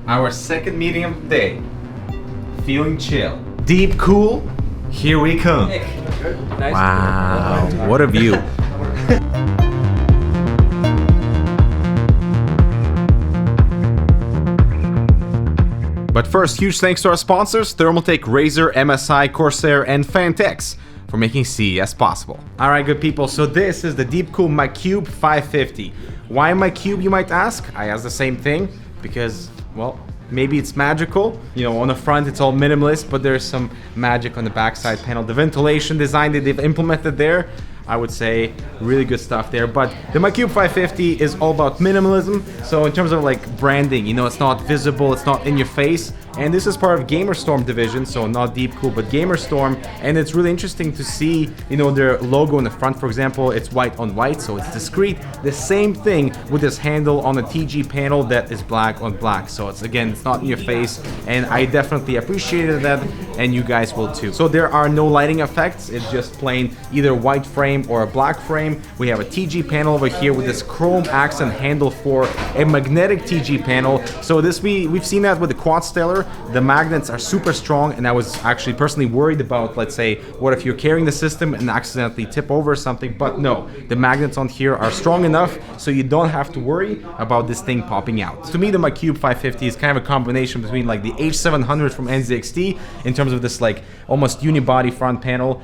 Our second meeting of the day. Feeling chill. DeepCool, here we come. Nice. Wow, what a view. But first, huge thanks to our sponsors, Thermaltake, Razer, MSI, Corsair, and Fantechs for making CES possible. All right, good people, so this is the DeepCool Macube 550. Why Macube, you might ask? I asked the same thing because, well, maybe it's magical. You know, on the front it's all minimalist, but there's some magic on the backside panel. The ventilation design that they've implemented there, I would say really good stuff there. But the Macube 550 is all about minimalism. So in terms of like branding, you know, it's not visible, it's not in your face. And this is part of Gamer Storm division, so not DeepCool, but Gamer Storm. And it's really interesting to see, you know, their logo in the front, for example, it's white on white, so it's discreet. The same thing with this handle on the TG panel that is black on black. So it's, again, it's not in your face. And I definitely appreciated that, and you guys will too. So there are no lighting effects. It's just plain either white frame or a black frame. We have a TG panel over here with this chrome accent handle for a magnetic TG panel. So this we've seen that with the Quad Stellar. The magnets are super strong, and I was actually personally worried about, let's say, what if you're carrying the system and accidentally tip over something, but no, the magnets on here are strong enough so you don't have to worry about this thing popping out. To me, the Macube 550 is kind of a combination between like the H700 from NZXT in terms of this like almost unibody front panel,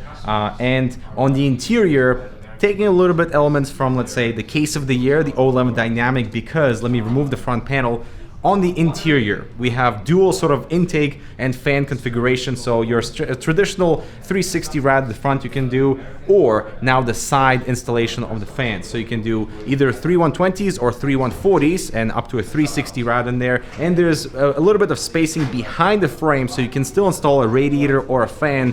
and on the interior, taking a little bit elements from, let's say, the case of the year, the O11 Dynamic, because let me remove the front panel. On the interior, we have dual sort of intake and fan configuration. So your traditional 360 rad at the front you can do, or now the side installation of the fans. So you can do either 3120s or 3140s and up to a 360 rad in there. And there's a little bit of spacing behind the frame, so you can still install a radiator or a fan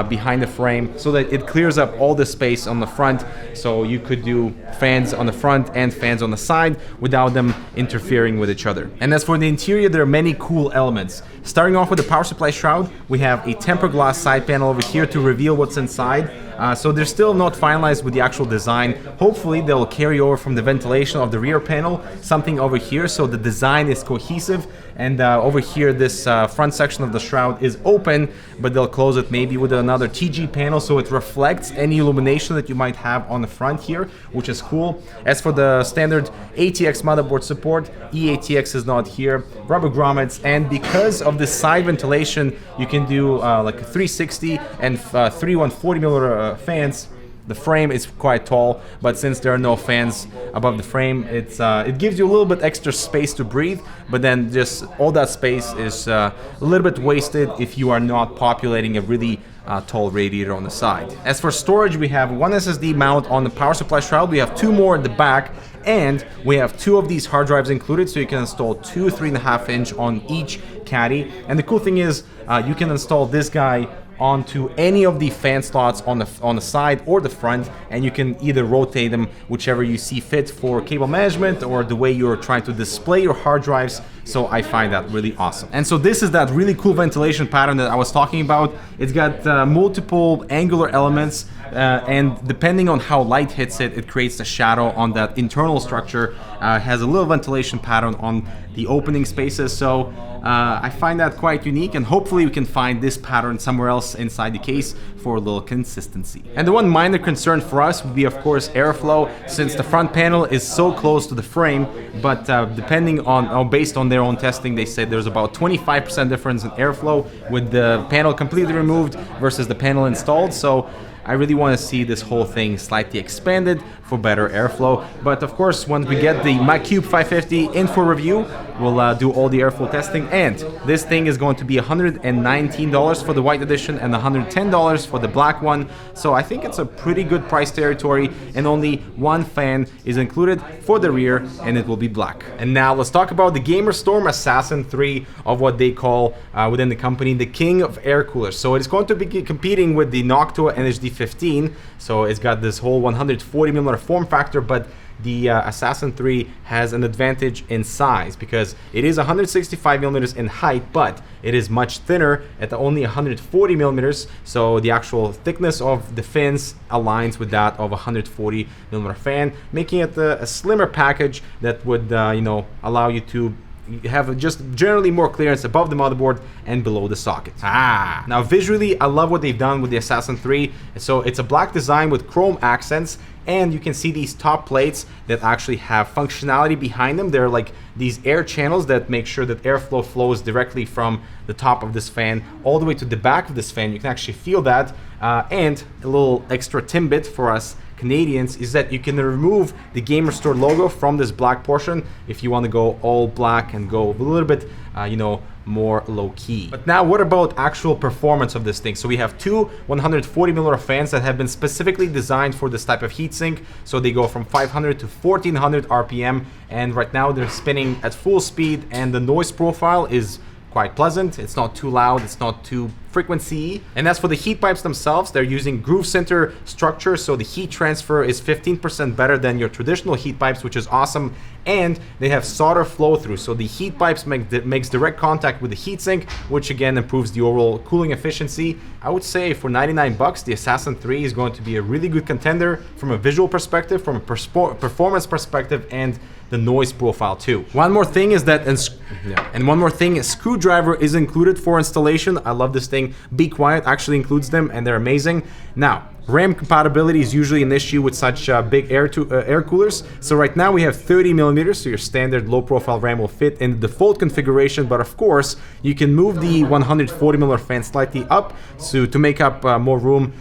behind the frame so that it clears up all the space on the front. So you could do fans on the front and fans on the side without them interfering with each other. And as for the interior, there are many cool elements. Starting off with the power supply shroud, we have a tempered glass side panel over here to reveal what's inside. So they're still not finalized with the actual design. Hopefully they'll carry over from the ventilation of the rear panel something over here so the design is cohesive. And over here, this front section of the shroud is open, but they'll close it maybe with another TG panel so it reflects any illumination that you might have on the front here, which is cool. As for the standard ATX motherboard support, eATX is not here, rubber grommets, and because of the side ventilation, you can do like a 360 and 3140mm fans. The frame is quite tall, but since there are no fans above the frame, it gives you a little bit extra space to breathe, but then just all that space is a little bit wasted if you are not populating a really tall radiator on the side. As for storage, we have one SSD mount on the power supply shroud, we have two more in the back, and we have two of these hard drives included, so you can install two 3.5 inch on each caddy. And the cool thing is you can install this guy onto any of the fan slots on the side or the front, and you can either rotate them whichever you see fit for cable management or the way you're trying to display your hard drives. So I find that really awesome. And so this is that really cool ventilation pattern that I was talking about. It's got multiple angular elements, and depending on how light hits it, it creates a shadow on that internal structure. Has a little ventilation pattern on the opening spaces. So I find that quite unique, and hopefully we can find this pattern somewhere else inside the case for a little consistency. And the one minor concern for us would be, of course, airflow, since the front panel is so close to the frame, but depending on, based on their own testing, they said there's about 25% difference in airflow with the panel completely removed versus the panel installed. So I really want to see this whole thing slightly expanded for better airflow. But of course, once we get the Macube 550 in for review, we'll do all the airflow testing. And this thing is going to be $119 for the white edition and $110 for the black one. So I think it's a pretty good price territory, and only one fan is included for the rear, and it will be black. And now let's talk about the Gamer Storm Assassin 3, of what they call within the company the king of air coolers. So it's going to be competing with the Noctua NHD15. So it's got this whole 140mm form factor, but the Assassin 3 has an advantage in size because it is 165mm in height, but it is much thinner at only 140mm. So the actual thickness of the fins aligns with that of a 140mm fan, making it a slimmer package that would allow you to you have just generally more clearance above the motherboard and below the socket. Now visually, I love what they've done with the Assassin 3. So it's a black design with chrome accents, and you can see these top plates that actually have functionality behind them. They're like these air channels that make sure that airflow flows directly from the top of this fan all the way to the back of this fan. You can actually feel that. And a little extra tidbit for us Canadians is that you can remove the Gamer Store logo from this black portion if you want to go all black and go a little bit, you know, more low-key. But now what about actual performance of this thing? So we have two 140mm fans that have been specifically designed for this type of heatsink. So they go from 500 to 1400 RPM, and right now they're spinning at full speed, and the noise profile is quite pleasant. It's not too loud, it's not too frequency. And as for the heat pipes themselves, they're using groove center structure, so the heat transfer is 15% better than your traditional heat pipes, which is awesome. And they have solder flow through, so the heat pipes makes direct contact with the heatsink, which again improves the overall cooling efficiency. I would say for 99 bucks, the Assassin 3 is going to be a really good contender from a visual perspective, from a performance perspective, and the noise profile too. One more thing is that, a screwdriver is included for installation. I love this thing. Be Quiet actually includes them, and they're amazing. Now, RAM compatibility is usually an issue with such big air coolers. So right now we have 30mm, so your standard low profile RAM will fit in the default configuration, but of course you can move the 140mm fan slightly up so to make up more room,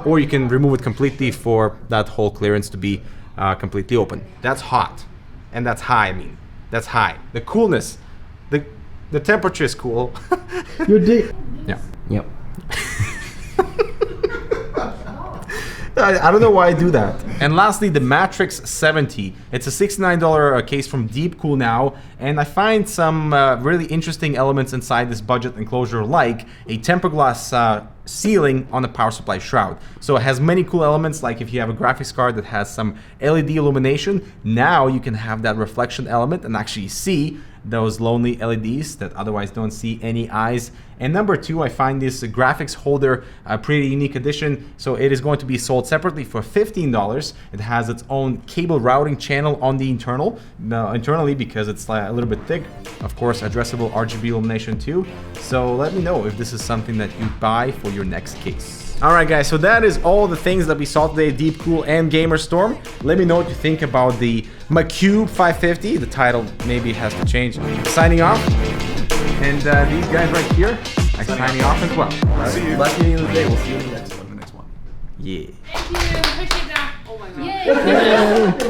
or you can remove it completely for that whole clearance to be completely open. That's hot. And that's high, I mean. That's high. The coolness, the temperature is cool. Your dick. Yeah. Yep. I don't know why I do that. And lastly, the Matrexx 70. It's a $69 case from DeepCool now, and I find some really interesting elements inside this budget enclosure, like a tempered glass ceiling on the power supply shroud. So it has many cool elements, like if you have a graphics card that has some LED illumination, now you can have that reflection element and actually see those lonely LEDs that otherwise don't see any eyes. And number two, I find this graphics holder a pretty unique addition. So it is going to be sold separately for $15. It has its own cable routing channel on the internally because it's a little bit thick. Of course, addressable RGB illumination too. So let me know if this is something that you buy for your next case. Alright guys, so that is all the things that we saw today at DeepCool and Gamer Storm. Let me know what you think about the Macube 550. The title maybe has to change. Signing off. And these guys right here are signing off as well. See you. Last meeting of the day. We'll see you in the next one. Yeah. Thank you. Appreciate that. Oh my god. Yay.